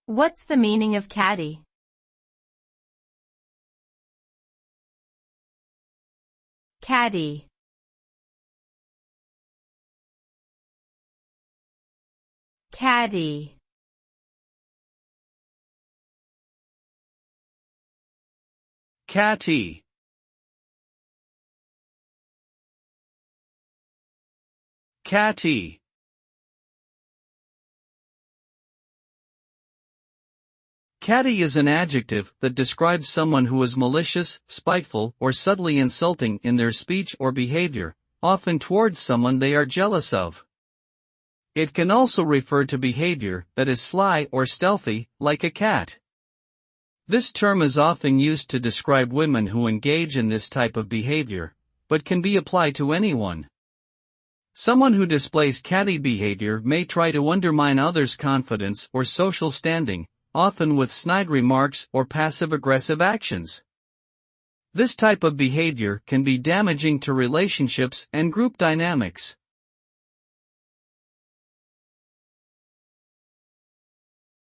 What's the meaning of catty? Catty. Catty. Catty. Catty. Catty is an adjective that describes someone who is malicious, spiteful, or subtly insulting in their speech or behavior, often towards someone they are jealous of. It can also refer to behavior that is sly or stealthy, like a cat. This term is often used to describe women who engage in this type of behavior, but can be applied to anyone. Someone who displays catty behavior may try to undermine others' confidence or social standing, often with snide remarks or passive-aggressive actions. This type of behavior can be damaging to relationships and group dynamics.